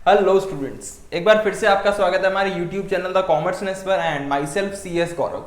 Hello students, एक बार फिर से आपका स्वागत है हमारे यूट्यूब चैनल द कॉमर्स नेस पर and my self CS Gaurav.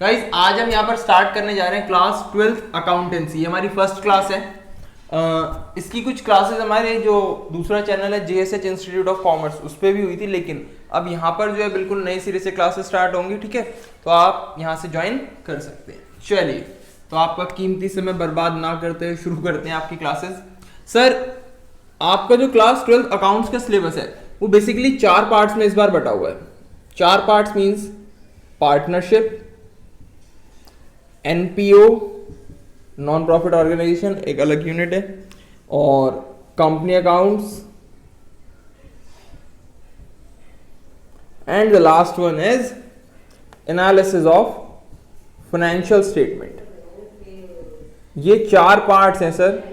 Guys आज हम यहाँ पर स्टार्ट करने जा रहे हैं क्लास 12th अकाउंटेंसी। हमारी फर्स्ट क्लास है। इसकी कुछ क्लासेस हमारे जो दूसरा चैनल है JSH इंस्टीट्यूट ऑफ कॉमर्स उस पर भी हुई थी, लेकिन अब यहाँ पर जो है बिल्कुल नए सिरे से क्लासेस स्टार्ट होंगी। ठीक है, तो आप यहाँ से ज्वाइन कर सकते हैं। चलिए, तो आपका कीमती समय बर्बाद ना करते हुए शुरू करते हैं आपकी क्लासेस। सर, आपका जो क्लास 12 अकाउंट्स का सिलेबस है वो बेसिकली 4 पार्ट्स में इस बार बटा हुआ है। 4 parts means partnership, NPO non profit organisation एक अलग यूनिट है, और company accounts, and the last one is analysis of financial statement. ये 4 पार्ट्स हैं सर,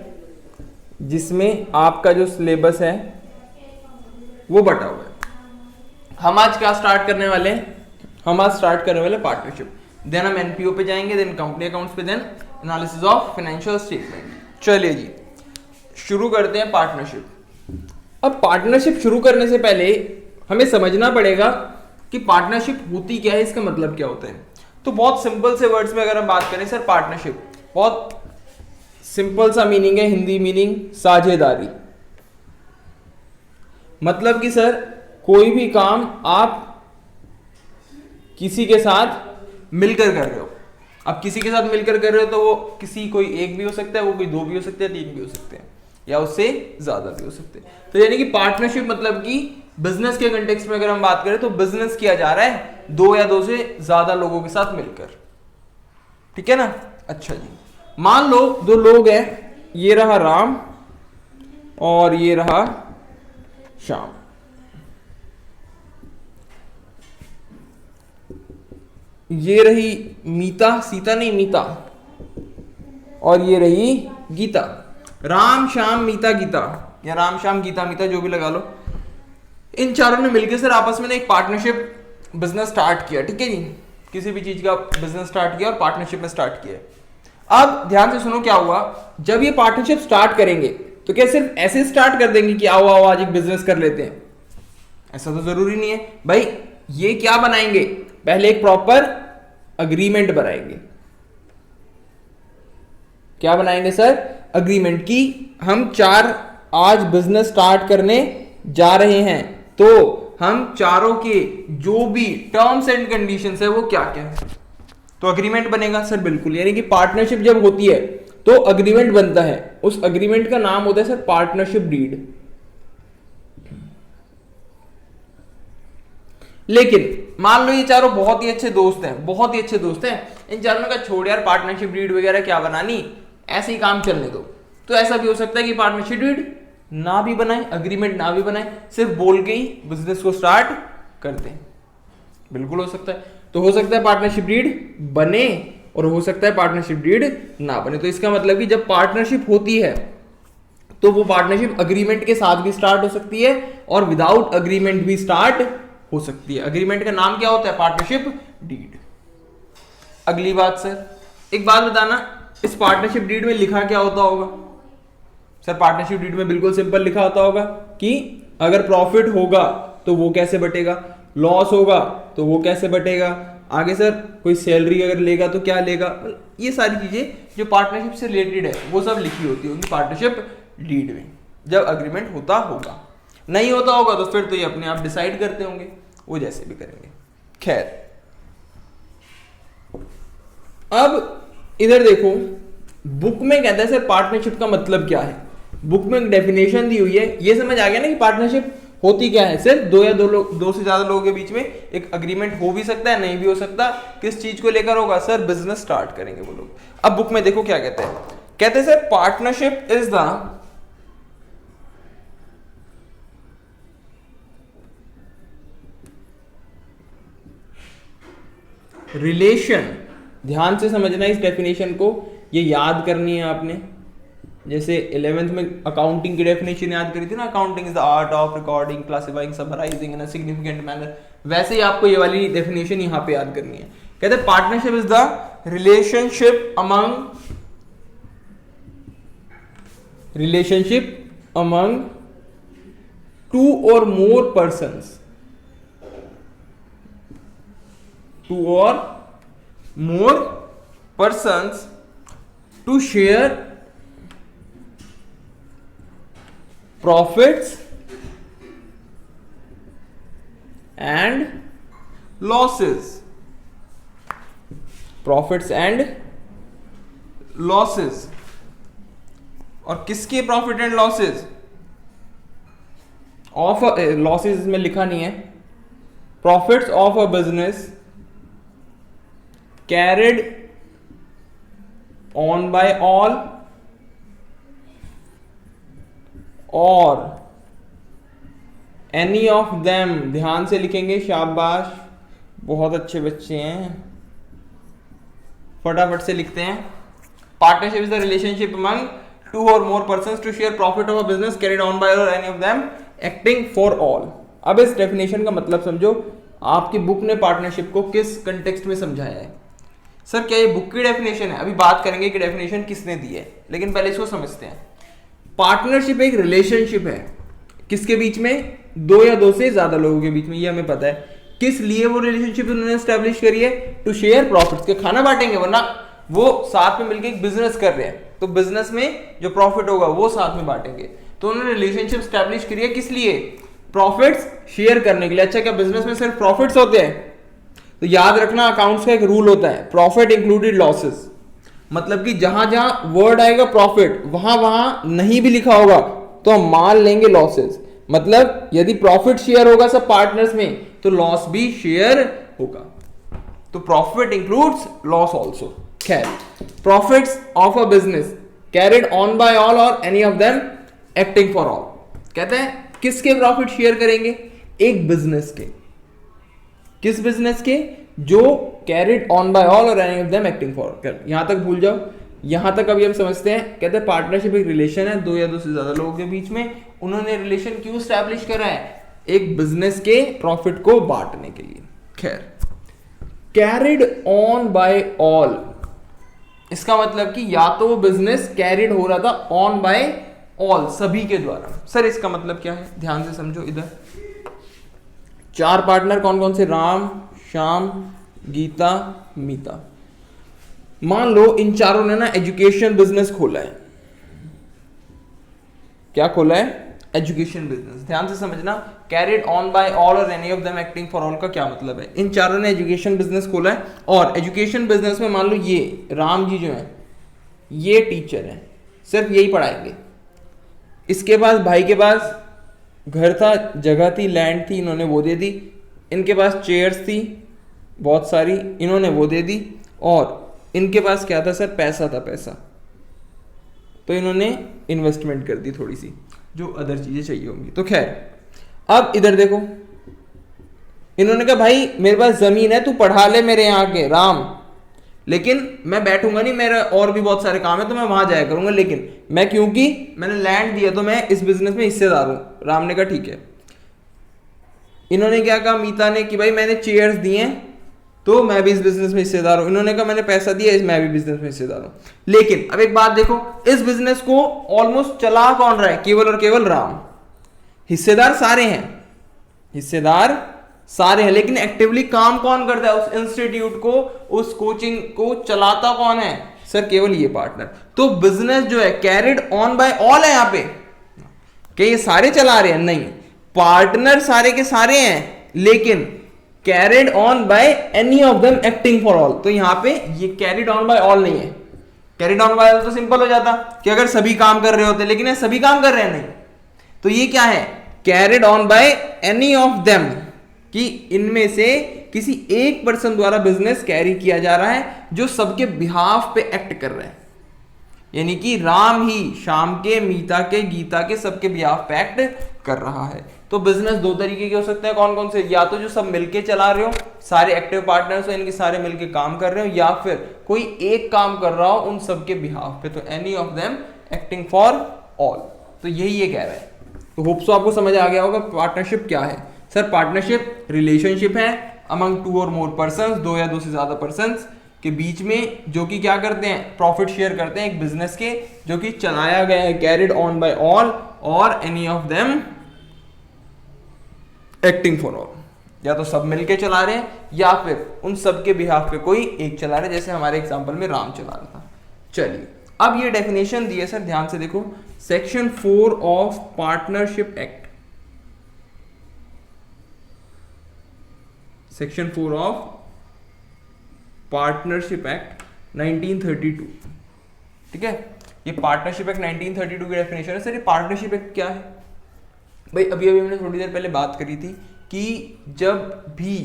जिसमें आपका जो सिलेबस है वो बटा हुआ है। हम आज क्या स्टार्ट करने वाले हैं? हम आज स्टार्ट करने वाले पार्टनरशिप, देन हम NPO पे जाएंगे, देन कंपनी अकाउंट्स पे, then analysis of financial statement. चलिए जी, शुरू करते हैं पार्टनरशिप। अब पार्टनरशिप शुरू करने से पहले हमें समझना पड़ेगा कि पार्टनरशिप होती क्या है, इसका मतलब क्या होता है। तो बहुत सिंपल से वर्ड्स में अगर हम बात करें सर, पार्टनरशिप बहुत सिंपल सा मीनिंग है, हिंदी मीनिंग साझेदारी। मतलब कि सर कोई भी काम आप किसी के साथ मिलकर कर रहे हो। अब किसी के साथ मिलकर कर रहे हो तो वो किसी कोई एक भी हो सकता है, वो कोई 2 भी हो सकते हैं, 3 भी हो सकते हैं, या उससे ज्यादा भी हो सकते हैं। तो यानी कि पार्टनरशिप मतलब कि बिजनेस के कंटेक्स्ट में अगर हम बात करें तो बिजनेस किया जा रहा है 2 या 2 से ज्यादा लोगों के साथ मिलकर। ठीक है ना? अच्छा जी, मान लो 2 लोग हैं, ये रहा राम और ये रहा श्याम। ये रही मीता, सीता नहीं मीता, और ये रही गीता। राम श्याम मीता गीता, या राम श्याम गीता मीता, जो भी लगा लो। इन चारों ने मिलकर सर आपस में एक पार्टनरशिप बिजनेस स्टार्ट किया। ठीक है जी, किसी भी चीज का बिजनेस स्टार्ट किया और पार्टनरशिप में स्टार्ट किया। अब ध्यान से सुनो क्या हुआ। जब ये पार्टनरशिप स्टार्ट करेंगे तो क्या सिर्फ ऐसे स्टार्ट कर देंगे कि आओ आओ आज एक बिजनेस कर लेते हैं? ऐसा तो जरूरी नहीं है भाई। ये क्या बनाएंगे? पहले एक प्रॉपर अग्रीमेंट बनाएंगे। क्या बनाएंगे सर? अग्रीमेंट की हम 4 आज बिजनेस स्टार्ट करने जा रहे हैं, तो हम चारों के जो भी टर्म्स एंड कंडीशंस है वो क्या क्या है, तो अग्रीमेंट बनेगा सर। बिल्कुल, यानी कि पार्टनरशिप जब होती है तो अग्रीमेंट बनता है। उस अग्रीमेंट का नाम होता है सर पार्टनरशिप डीड। लेकिन मान लो ये चारों बहुत ही अच्छे दोस्त हैं, बहुत ही अच्छे दोस्त हैं, इन चारों ने कहा छोड़ यार पार्टनरशिप डीड वगैरह क्या बनानी, ऐसे ही काम चलने दो। तो ऐसा भी हो सकता है कि पार्टनरशिप डीड ना भी बनाए, अग्रीमेंट ना भी बनाए, सिर्फ बोल के ही बिजनेस को स्टार्ट करते हैं। बिल्कुल हो सकता है। तो हो सकता है पार्टनरशिप डीड बने और हो सकता है पार्टनरशिप डीड ना बने। तो इसका मतलब कि जब पार्टनरशिप होती है तो वो पार्टनरशिप अग्रीमेंट के साथ भी स्टार्ट हो सकती है और विदाउट अग्रीमेंट भी स्टार्ट हो सकती है। अग्रीमेंट का नाम क्या होता है? Partnership deed. अगली बात सर, एक बात बताना, इस पार्टनरशिप डीड में लिखा क्या होता होगा? सर पार्टनरशिप डीड में बिल्कुल सिंपल लिखा होता होगा कि अगर प्रॉफिट होगा तो वो कैसे बटेगा, लॉस होगा तो वो कैसे बटेगा, आगे सर कोई सैलरी अगर लेगा तो क्या लेगा। ये सारी चीजें जो पार्टनरशिप से रिलेटेड है वो सब लिखी होती होगी पार्टनरशिप डीड में, जब अग्रीमेंट होता होगा। नहीं होता होगा तो फिर तो ये अपने आप डिसाइड करते होंगे, वो जैसे भी करेंगे। खैर, अब इधर देखो, बुक में कहता है सर पार्टनरशिप का मतलब क्या है। बुक में एक डेफिनेशन दी हुई है। ये समझ आ गया ना कि पार्टनरशिप होती क्या है? सिर्फ 2 या 2 से ज्यादा लोगों के बीच में एक अग्रीमेंट हो भी सकता है, नहीं भी हो सकता। किस चीज को लेकर होगा सर? बिजनेस स्टार्ट करेंगे वो लोग। अब बुक में देखो क्या कहते हैं। कहते हैं sir partnership is the relation, ध्यान से समझना इस डेफिनेशन को, ये याद करनी है आपने। जैसे 11th में अकाउंटिंग की डेफिनेशन याद करी थी ना, accounting is the art of recording, classifying, summarising in a significant manner, वैसे ही आपको ये वाली डेफिनेशन यहाँ पे याद करनी है। कहते हैं partnership is the relationship among two और मोर पर्संस, टू और मोर persons to share profits and losses, profits and losses। और किसके profit and losses? Of losses में लिखा नहीं है, profits of a business carried on by all or any of them। ध्यान से लिखेंगे, शाबाश, बहुत अच्छे बच्चे हैं, फटाफट से लिखते हैं। Partnership is the relationship among two और more persons to share profit of a business carried on by or any of them acting for all. अब इस डेफिनेशन का मतलब समझो, आपकी बुक ने पार्टनरशिप को किस कंटेक्स्ट में समझाया है। सर क्या ये बुक की डेफिनेशन है? अभी बात करेंगे कि डेफिनेशन किसने दी है, लेकिन पहले इसको समझते हैं। पार्टनरशिप एक रिलेशनशिप है, किसके बीच में? दो या दो से ज्यादा लोगों के बीच में, ये हमें पता है। किस लिए वो रिलेशनशिप उन्होंने एस्टेब्लिश करी है? टू शेयर प्रॉफिट्स, के खाना बांटेंगे, वरना वो साथ में मिलकर एक बिजनेस कर रहे हैं, तो बिजनेस में जो प्रॉफिट होगा वो साथ में बांटेंगे। तो उन्होंने रिलेशनशिप एस्टेब्लिश करी है किस लिए? प्रॉफिट्स शेयर करने के लिए। अच्छा, क्या बिजनेस में सिर्फ प्रॉफिट्स होते हैं? तो याद रखना, अकाउंट्स का एक रूल होता है, प्रॉफिट इंक्लूडेड लॉसेस। मतलब कि जहां जहां वर्ड आएगा प्रॉफिट, वहां वहां नहीं भी लिखा होगा तो हम मान लेंगे लॉसेस। मतलब यदि प्रॉफिट शेयर होगा सब पार्टनर्स में, तो लॉस भी शेयर होगा। तो प्रॉफिट इंक्लूड्स लॉस ऑल्सो। खैर, profits of a business carried on by all or any of them acting for all. कहते हैं किसके प्रॉफिट शेयर करेंगे? एक बिजनेस के। किस बिजनेस के? जो carried on by all or any of them acting for. यहां तक भूल जाओ, यहां तक अभी हम समझते हैं। कहते हैं पार्टनरशिप एक रिलेशन है दो या दो से ज्यादा लोगों के बीच में। उन्होंने रिलेशन क्यों स्टैब्लिश करा है? एक बिजनेस के प्रॉफिट को बांटने के लिए। खैर, कैरिड ऑन बाय ऑल, इसका मतलब कि या तो वो बिजनेस कैरिड हो रहा था ऑन बाय ऑल, सभी के द्वारा। सर इसका मतलब क्या है? ध्यान से समझो। इधर चार पार्टनर कौन कौन से? राम, श्याम, गीता, मीता। मान लो इन चारों ने ना एजुकेशन बिजनेस खोला है। क्या खोला है? Education business. ध्यान से समझना, carried on by all or any of them acting for all का क्या मतलब है? इन चारों ने एजुकेशन बिजनेस खोला है, और एजुकेशन बिजनेस में मान लो ये राम जी जो है ये टीचर है, सिर्फ यही पढ़ाएंगे। इसके पास भाई के पास घर था, जगह थी, लैंड थी, इन्होंने वो दे दी। इनके पास चेयर्स थी बहुत सारी, इन्होंने वो दे दी। और इनके पास क्या था सर? पैसा था, पैसा, तो इन्होंने इन्वेस्टमेंट कर दी थोड़ी सी, जो अदर चीजें चाहिए होंगी। तो खैर, अब इधर देखो, इन्होंने कहा भाई मेरे पास जमीन है, तू पढ़ा ले मेरे यहाँ के राम, लेकिन मैं बैठूंगा नहीं, मेरा और भी बहुत सारे काम है तो मैं वहां जाया करूंगा। लेकिन मैं, क्योंकि मैंने लैंड दिया तो मैं इस बिजनेस में हिस्सेदार हूं। राम ने कहा ठीक है। इन्होंने क्या कहा मीता ने कि भाई मैंने चेयर्स दिए तो मैं भी इस बिजनेस में हिस्सेदार हूं। इन्होंने कहा मैंने पैसा दिया, मैं भी बिजनेस में हिस्सेदार हूं। लेकिन अब एक बात देखो, इस बिजनेस को ऑलमोस्ट चला कौन रहा है? केवल और केवल राम। हिस्सेदार सारे हैं, हिस्सेदार सारे हैं, लेकिन एक्टिवली काम कौन करता है? उस इंस्टीट्यूट को, उस कोचिंग को चलाता कौन है? सर केवल ये पार्टनर। तो बिजनेस जो है कैरिड ऑन बाय ऑल है। यहां पे क्या ये सारे चला रहे हैं? नहीं, पार्टनर सारे के सारे हैं, लेकिन carried on by any of them acting for all. तो यहां पे ये कैरिड ऑन बाय ऑल नहीं है। कैरिड ऑन बाय ऑल तो सिंपल हो जाता कि अगर सभी काम कर रहे होते, लेकिन ये सभी काम कर रहे हैं नहीं। तो ये क्या है? Carried on by any of them, कि इनमें से किसी एक पर्सन द्वारा बिजनेस कैरी किया जा रहा है जो सबके बिहाफ पे एक्ट कर रहे हैं। यानी कि राम ही श्याम के, मीता के, गीता के, सबके बिहाफ पे एक्ट कर रहा है। तो बिजनेस दो तरीके के हो सकते हैं। कौन कौन से? या तो जो सब मिलके चला रहे हो, सारे एक्टिव पार्टनर्स हो, इनके सारे मिलके काम कर रहे हो, या फिर कोई एक काम कर रहा हो उन सबके बिहाफ पे। तो any of them acting for all. तो यही ये कह रहा है। तो होप सो आपको समझ आ गया होगा पार्टनरशिप क्या है। सर पार्टनरशिप रिलेशनशिप है अमंग टू और मोर पर्संस, दो या दो से ज्यादा पर्संस के बीच में, जो कि क्या करते हैं? प्रॉफिट शेयर करते हैं एक बिजनेस के, जो कि चलाया गया है carried on by all or any of them acting for all, या तो सब मिलके चला रहे हैं या फिर उन सब के बिहाफ पे कोई एक चला रहा है, जैसे हमारे एग्जांपल में राम चला रहा था। चलिए अब ये डेफिनेशन दी है सर, ध्यान से देखो, section 4 of partnership act, section 4 of partnership act 1932, ठीक है। ये पार्टनरशिप एक्ट 1932 की डेफिनेशन है सर। ये पार्टनरशिप एक्ट क्या है भाई? अभी हमने थोड़ी देर पहले बात करी थी कि जब भी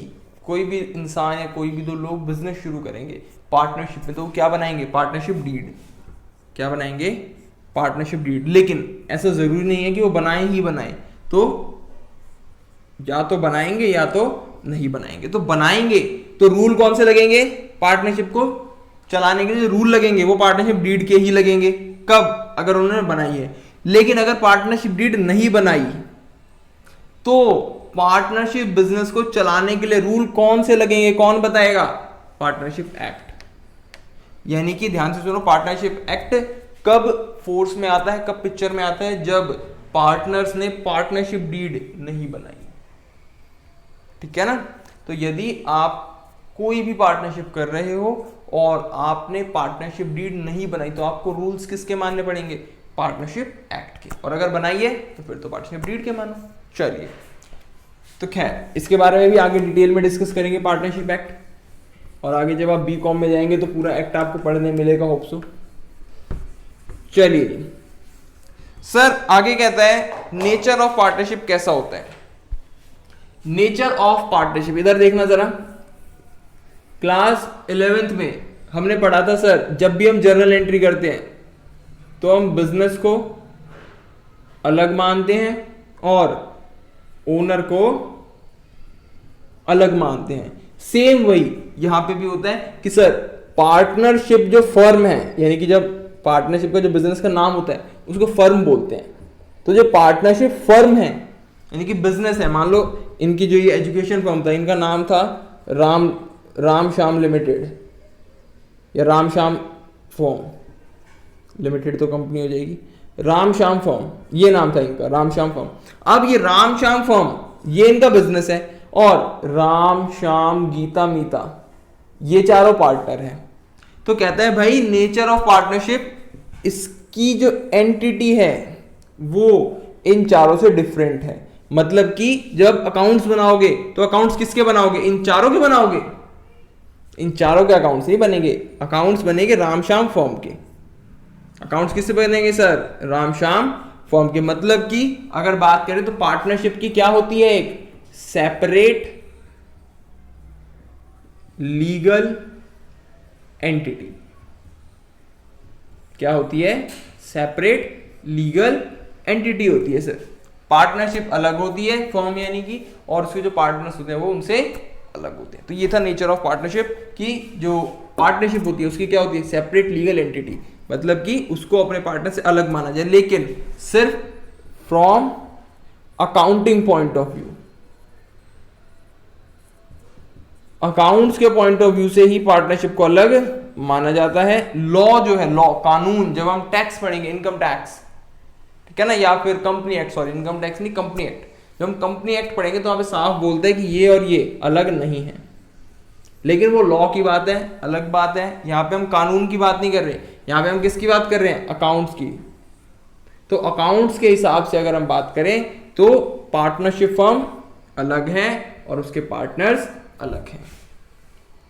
कोई भी इंसान या कोई भी दो लोग बिजनेस शुरू करेंगे पार्टनरशिप में, तो वो क्या बनाएंगे? Partnership deed. क्या बनाएंगे? Partnership deed. लेकिन ऐसा जरूरी नहीं है कि वो बनाए ही बनाए, तो या तो बनाएंगे या तो नहीं बनाएंगे। तो बनाएंगे तो रूल कौन से लगेंगे? पार्टनरशिप को चलाने के लिए रूल लगेंगे वो पार्टनरशिप डीड के ही लगेंगे। कब? अगर उन्होंने बनाई है। लेकिन अगर पार्टनरशिप डीड नहीं बनाई तो पार्टनरशिप बिजनेस को चलाने के लिए रूल कौन से लगेंगे? कौन बताएगा? Partnership act. यानी कि ध्यान से सुनो, पार्टनरशिप एक्ट कब फोर्स में आता है, कब पिक्चर में आता है? जब पार्टनर्स ने पार्टनरशिप डीड नहीं बनाई, ठीक है ना। तो यदि आप कोई भी पार्टनरशिप कर रहे हो और आपने पार्टनरशिप डीड नहीं बनाई, तो आपको रूल्स किसके मानने पड़ेंगे? पार्टनरशिप एक्ट के। और अगर बनाई है तो फिर तो पार्टनरशिप डीड के मानो। चलिए, तो खैर इसके बारे में भी आगे डिटेल में डिस्कस करेंगे, पार्टनरशिप एक्ट। और आगे जब आप बीकॉम में जाएंगे तो पूरा एक्ट आपको पढ़ने मिलेगा, होप सो। चलिए सर, आगे कहता है नेचर ऑफ पार्टनरशिप कैसा होता है? नेचर ऑफ पार्टनरशिप इधर देखना जरा। क्लास 11th में हमने पढ़ा था सर, जब भी हम जर्नल एंट्री करते हैं तो हम बिजनेस को अलग मानते हैं और ओनर को अलग मानते हैं। सेम वही यहां पे भी होता है कि सर पार्टनरशिप जो फर्म है, यानी कि जब पार्टनरशिप का जो बिजनेस का नाम होता है उसको फर्म बोलते हैं। तो जो पार्टनरशिप फर्म है यानी कि बिजनेस है, मान लो इनकी जो ये एजुकेशन फर्म था, इनका नाम था राम श्याम लिमिटेड या राम श्याम फर्म लिमिटेड, तो कंपनी हो जाएगी राम श्याम फर्म, ये नाम था इनका, राम श्याम फर्म। अब ये राम श्याम फर्म ये इनका बिजनेस है और राम श्याम गीता मीता ये चारों पार्टनर हैं। तो कहता है भाई नेचर ऑफ पार्टनरशिप, इसकी जो एंटिटी है वो इन चारों से डिफरेंट है। मतलब कि जब अकाउंट्स बनाओगे तो अकाउंट्स किसके बनाओगे? इन चारों के बनाओगे? इन चारों के अकाउंट्स नहीं बनेंगे, अकाउंट्स बनेंगे रामश्याम फर्म के। अकाउंट्स किससे बनेंगे सर? रामश्याम फर्म के। मतलब कि अगर बात करें तो पार्टनरशिप की क्या होती है? एक सेपरेट लीगल एंटिटी। क्या होती है? सेपरेट लीगल एंटिटी होती है सर। पार्टनरशिप अलग होती है फर्म यानी कि, और उसके जो पार्टनर्स होते हैं वो उनसे अलग होते हैं। तो ये था नेचर ऑफ पार्टनरशिप की जो पार्टनरशिप होती है उसकी क्या होती है? सेपरेट लीगल एंटिटी, मतलब कि उसको अपने पार्टनर से अलग माना जाए, लेकिन सिर्फ from accounting point of view. Accounts के पॉइंट ऑफ व्यू से ही पार्टनरशिप को अलग माना जाता है। लॉ जो है, लॉ कानून, जब हम टैक्स पढ़ेंगे, इनकम टैक्स, ठीक है ना, या फिर company act, sorry income tax नहीं कंपनी एक्ट, जब हम कंपनी एक्ट पढ़ेंगे तो वहां पे साफ बोलते हैं कि ये और ये अलग नहीं है। लेकिन वो लॉ की बात है, अलग बात है। यहाँ पे हम कानून की बात नहीं कर रहे, यहाँ पे हम किसकी बात कर रहे हैं? अकाउंट्स की। तो अकाउंट्स के हिसाब से अगर हम बात करें तो पार्टनरशिप फर्म अलग है और उसके पार्टनर्स अलग हैं,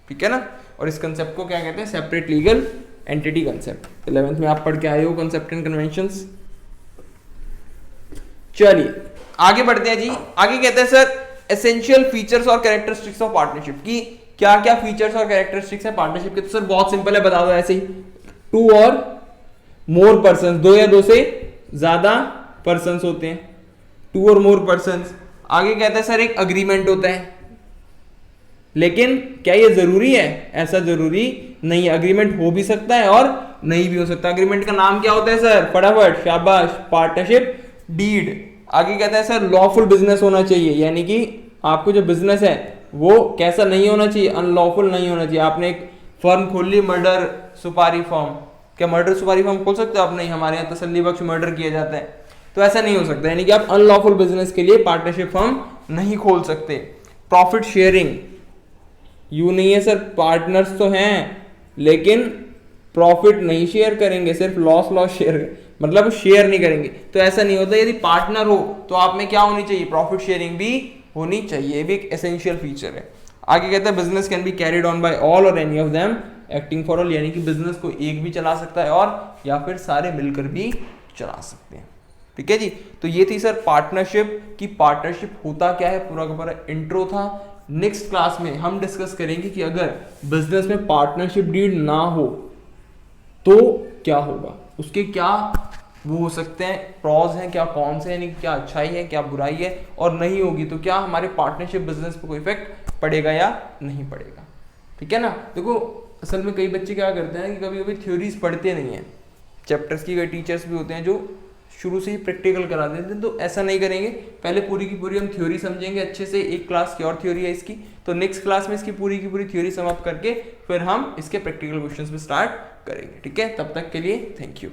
ठीक है ना। और इस कंसेप्ट को क्या कहते हैं? Separate legal entity concept. 11th में आप पढ़ के आए हो कंसेप्ट एंड कन्वेंशंस। चलिए आगे बढ़ते हैं जी। आगे कहते हैं सर एसेंशियल फीचर्स और कैरेक्टरिस्टिक्स ऑफ पार्टनरशिप की क्या क्या फीचर्स और कैरेक्टरिस्टिक्स है पार्टनरशिप के। तो सर बहुत सिंपल है, बता दो ऐसे ही, 2 और मोर पर्सन, 2 या 2 से ज्यादा पर्सन होते हैं, 2 और मोर पर्सन। आगे कहते हैं सर एक अग्रीमेंट होता है, लेकिन क्या ये जरूरी है? ऐसा जरूरी नहीं है, अग्रीमेंट हो भी सकता है और नहीं भी हो सकता। अग्रीमेंट का नाम क्या होता है सर? फटाफट, शाबाश, पार्टनरशिप डीड। आगे कहता है सर लॉफुल बिजनेस होना चाहिए, यानी कि आपको जो बिजनेस है वो कैसा नहीं होना चाहिए? अनलॉफुल नहीं होना चाहिए। आपने एक फर्म खोल ली, मर्डर सुपारी फर्म, क्या मर्डर सुपारी फर्म खोल सकते हो आप? नहीं, हमारे यहाँ तसल्ली बख्श मर्डर किया जाता है, तो ऐसा नहीं हो सकता। यानी कि आप अनलॉफुल बिजनेस के लिए पार्टनरशिप फर्म नहीं खोल सकते। प्रॉफिट शेयरिंग, यू नहीं है सर, पार्टनर्स तो हैं लेकिन प्रॉफिट नहीं शेयर करेंगे, सिर्फ लॉस शेयर, मतलब शेयर नहीं करेंगे। तो ऐसा नहीं होता, यदि पार्टनर हो तो आप में क्या होनी चाहिए, प्रॉफिट शेयरिंग भी होनी चाहिए, ये भी एक एसेंशियल फीचर है। आगे कहता है business can be carried on by all or any of them acting for all, यानी कि बिजनेस को एक भी चला सकता है और या फिर सारे मिलकर भी चला सकते हैं। ठीक है जी, तो ये थी सर पार्टनरशिप की, पार्टनरशिप होता क्या है, पूरा का पूरा इंट्रो था। नेक्स्ट क्लास में हम डिस्कस करेंगे कि अगर बिजनेस में पार्टनरशिप डीड ना हो तो क्या होगा, उसके क्या वो हो सकते हैं, प्रॉज हैं, क्या कौन से, यानी क्या अच्छाई है क्या बुराई है, और नहीं होगी तो क्या हमारे पार्टनरशिप बिजनेस पे कोई इफेक्ट पड़ेगा या नहीं पड़ेगा। ठीक है ना। देखो असल में कई बच्चे क्या करते हैं कि कभी कभी थ्योरीज पढ़ते नहीं है, चैप्टर्स की कई टीचर्स भी होते हैं जो शुरू से ही प्रैक्टिकल करा देते हैं, तो ऐसा नहीं करेंगे, पहले पूरी की पूरी हम थ्योरी समझेंगे अच्छे से, एक क्लास की और थ्योरी है इसकी, तो नेक्स्ट क्लास में इसकी पूरी की पूरी थ्योरी समाप्त करके फिर हम इसके प्रैक्टिकल क्वेश्चंस पे स्टार्ट करेंगे। ठीक है, तब तक के लिए थैंक यू।